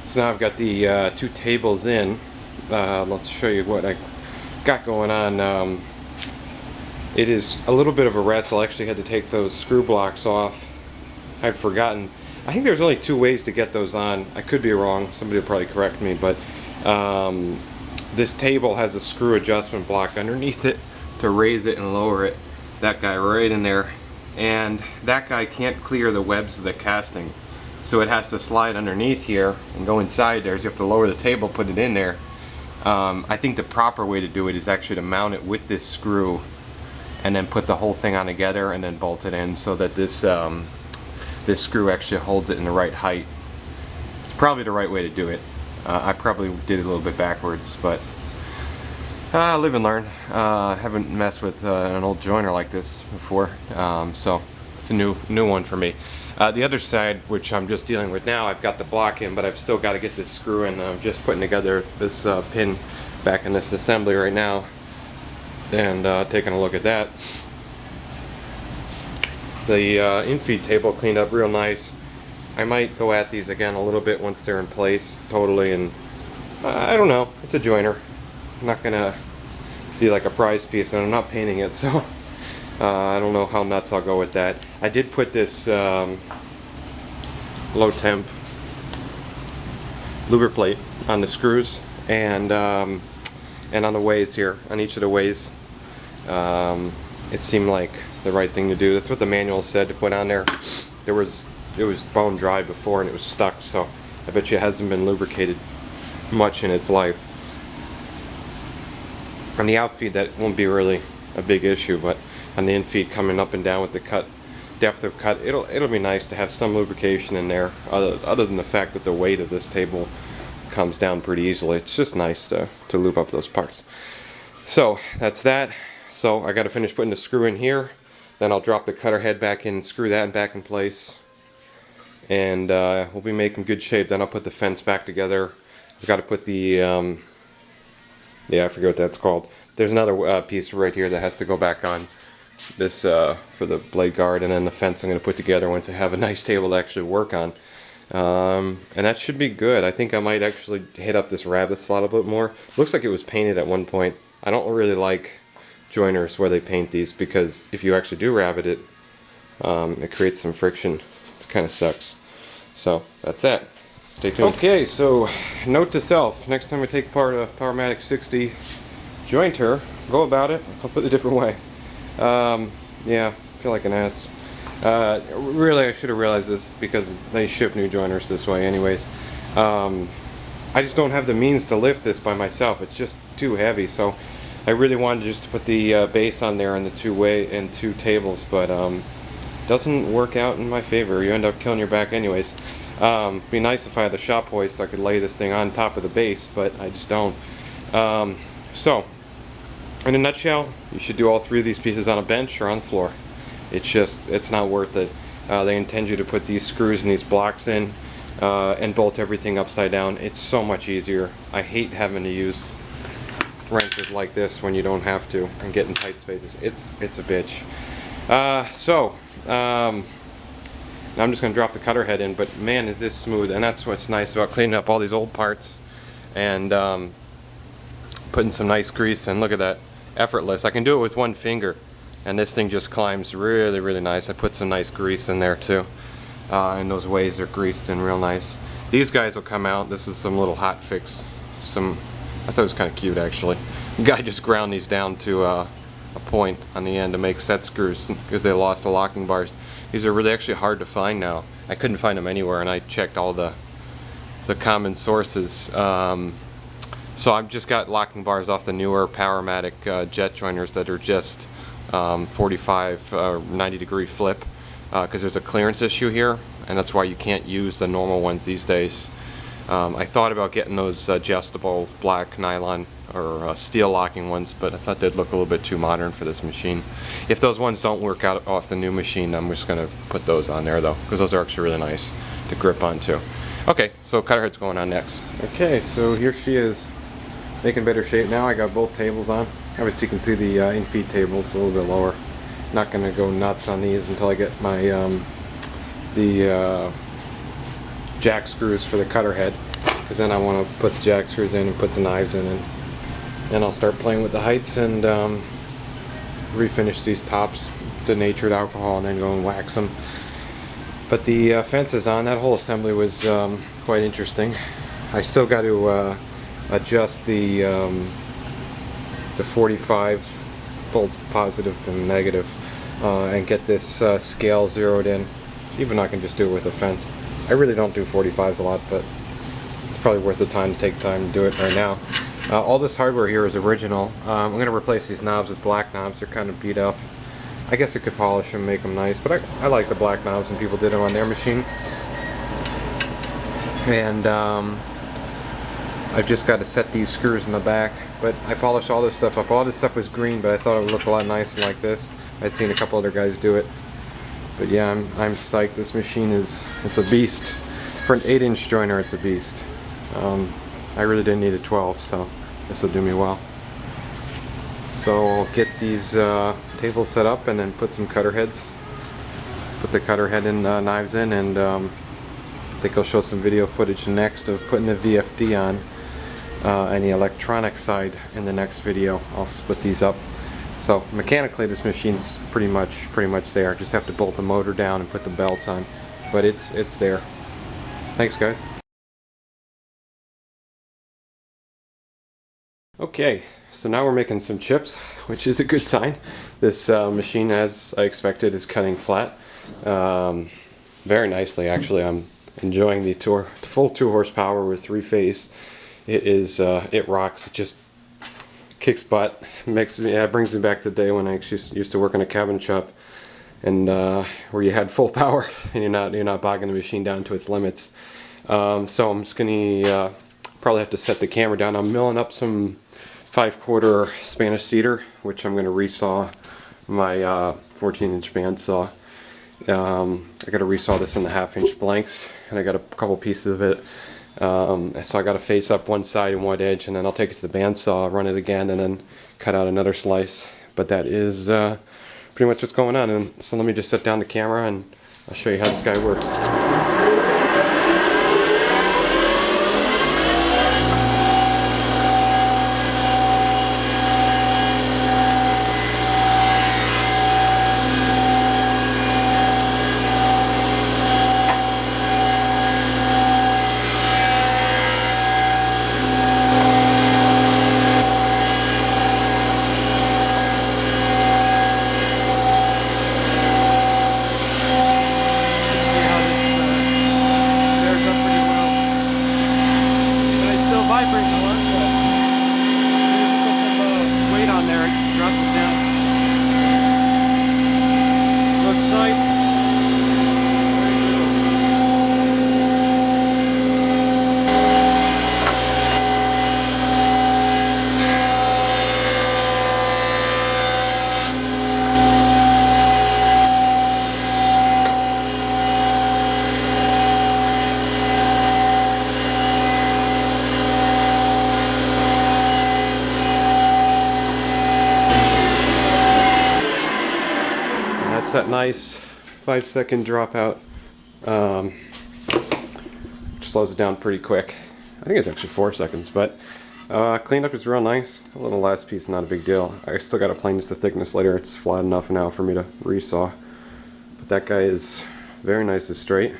So now I've got the two tables in. Let's show you what I got going on. It is a little bit of a wrestle. I actually had to take those screw blocks off. I'd forgotten. I think there's only two ways to get those on. I could be wrong. Somebody will probably correct me, but this table has a screw adjustment block underneath it to raise it and lower it. That guy right in there. And that guy can't clear the webs of the casting. So it has to slide underneath here and go inside there. So you have to lower the table, put it in there. I think the proper way to do it is actually to mount it with this screw and then put the whole thing on together and then bolt it in so that this this screw actually holds it in the right height. It's probably the right way to do it. I probably did it a little bit backwards, but live and learn. Haven't messed with an old joiner like this before, so it's a new one for me. The other side, which I'm just dealing with now, I've got the block in, but I've still got to get this screw in. I'm just putting together this pin back in this assembly right now and taking a look at that. The infeed table cleaned up real nice. I might go at these again a little bit once they're in place totally, and I don't know, it's a joiner. I'm not gonna be like a prize piece, and I'm not painting it, so I don't know how nuts I'll go with that. I did put this low temp louver plate on the screws and on the ways here, on each of the ways. It seemed like the right thing to do. That's what the manual said to put on there. It was bone dry before and it was stuck, so I bet you it hasn't been lubricated much in its life. On the outfeed that won't be really a big issue, but on the infeed coming up and down with the cut, depth of cut, it'll be nice to have some lubrication in there, other than the fact that the weight of this table comes down pretty easily. It's just nice to lube up those parts. So that's that. So I got to finish putting the screw in here, then I'll drop the cutter head back in and screw that back in place, and we'll be making good shape. Then I'll put the fence back together. I've got to put the yeah, I forget what that's called. There's another piece right here that has to go back on this for the blade guard, and then the fence I'm going to put together once I have a nice table to actually work on. And that should be good. I think I might actually hit up this rabbet slot a bit more. Looks like it was painted at one point. I don't really like joiners where they paint these, because if you actually do rabbet it, it creates some friction. It kind of sucks. So that's that. Stay tuned. Okay, so note to self: next time I take apart a Powermatic PM60 jointer, go about it a completely different way. Yeah, I feel like an ass. Really, I should have realized this, because they ship new joiners this way anyways. I just don't have the means to lift this by myself. It's just too heavy, so I really wanted just to put the base on there and the two tables, but doesn't work out in my favor. You end up killing your back anyways. Be nice if I had the shop hoist so I could lay this thing on top of the base, but I just don't. So in a nutshell, you should do all three of these pieces on a bench or on the floor. It's not worth it. They intend you to put these screws and these blocks in and bolt everything upside down. It's so much easier. I hate having to use wrenches like this when you don't have to and get in tight spaces. It's a bitch. Now I'm just going to drop the cutter head in, but man, is this smooth. And that's what's nice about cleaning up all these old parts and putting some nice grease. And look at that, effortless. I can do it with one finger, and this thing just climbs really, really nice. I put some nice grease in there too, and those ways are greased in real nice. These guys will come out. This is some little hot fix. I thought it was kind of cute actually. The guy just ground these down to a point on the end to make set screws because they lost the locking bars. These are really actually hard to find now. I couldn't find them anywhere, and I checked all the common sources. So I've just got locking bars off the newer Powermatic jet joiners that are just 45, 90 degree flip, because there's a clearance issue here, and that's why you can't use the normal ones these days. I thought about getting those adjustable black nylon or steel locking ones, but I thought they'd look a little bit too modern for this machine. If those ones don't work out off the new machine, I'm just going to put those on there though, because those are actually really nice to grip on too. Okay, so cutter head's going on next. Okay, so here she is, making better shape now. I got both tables on. Obviously you can see the infeed tables a little bit lower. Not going to go nuts on these until I get my the jack screws for the cutter head. because then I want to put the jack screws in and put the knives in, and then I'll start playing with the heights and refinish these tops, denatured alcohol, and then go and wax them. But the fences on, that whole assembly was quite interesting. I still got to adjust the 45 both positive and negative, and get this scale zeroed in. Even though I can just do it with a fence. I really don't do 45s a lot, but it's probably worth the time to take time to do it right now. All this hardware here is original. I'm going to replace these knobs with black knobs. They're kind of beat up. I guess I could polish them, make them nice, but I like the black knobs, and people did them on their machine. And I've just got to set these screws in the back, but I polished all this stuff up. All this stuff was green, but I thought it would look a lot nicer like this. I'd seen a couple other guys do it. But yeah, I'm psyched. This machine it's a beast. For an 8-inch joiner, it's a beast. I really didn't need a 12, so this will do me well. So I'll get these tables set up and then put some cutter heads. Put the cutter head and knives in, and I think I'll show some video footage next of putting the VFD on and the electronic side in the next video. I'll split these up. So mechanically this machine's pretty much there. Just have to bolt the motor down and put the belts on. But it's there. Thanks guys. Okay, so now we're making some chips, which is a good sign. This machine, as I expected, is cutting flat. Very nicely actually. I'm enjoying the full 2 horsepower with 3-phase. It rocks. It just kicks butt. Brings me back to the day when I used to work in a cabinet shop, and where you had full power and you're not bogging the machine down to its limits. So I'm just gonna probably have to set the camera down. I'm milling up some 5/4 Spanish cedar, which I'm gonna resaw my 14-inch bandsaw. I got to resaw this in the 1/2-inch blanks, and I got a couple pieces of it. So I got to face up one side and one edge, and then I'll take it to the bandsaw, run it again, and then cut out another slice. But that is pretty much what's going on. And so let me just set down the camera and I'll show you how this guy works. That nice 5-second dropout, which slows it down pretty quick. I think it's actually 4 seconds, but cleanup is real nice. A little last piece, not a big deal. I still got to plane this the thickness later. It's flat enough now for me to resaw. But that guy is very nice and straight,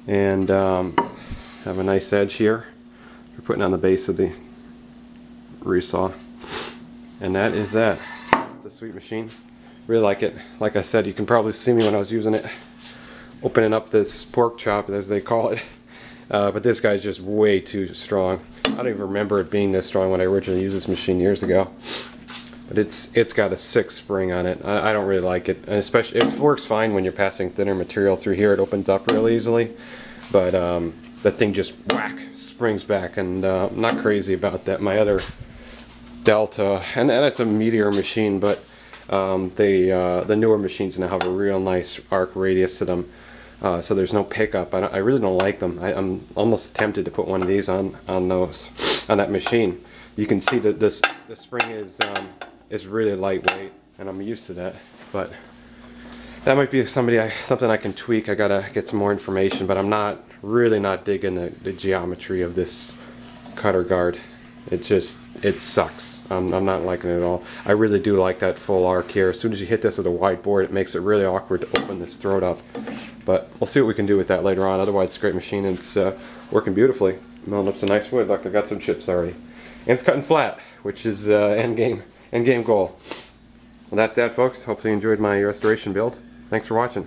and have a nice edge here for putting on the base of the resaw. And that is that. It's a sweet machine. Really like it. Like I said, you can probably see me when I was using it, opening up this pork chop, as they call it. But this guy's just way too strong. I don't even remember it being this strong when I originally used this machine years ago. But it's got a 6 spring on it. I don't really like it, and especially it works fine when you're passing thinner material through here. It opens up really easily, but that thing just whack springs back, and I'm not crazy about that. My other Delta, and that's a Meteor machine, but the newer machines now have a real nice arc radius to them, so there's no pickup. I really don't like them. I'm almost tempted to put one of these on that machine. You can see that the spring is really lightweight, and I'm used to that. But that might be something I can tweak. I gotta get some more information, but I'm really not digging the geometry of this cutter guard. It sucks. I'm not liking it at all. I really do like that full arc here. As soon as you hit this with a wide board, it makes it really awkward to open this throat up. But we'll see what we can do with that later on. Otherwise, it's a great machine, and it's working beautifully. Milling up some nice wood. Look, I got some chips already. And it's cutting flat, which is end game goal. Well, that's that, folks. Hopefully you enjoyed my restoration build. Thanks for watching.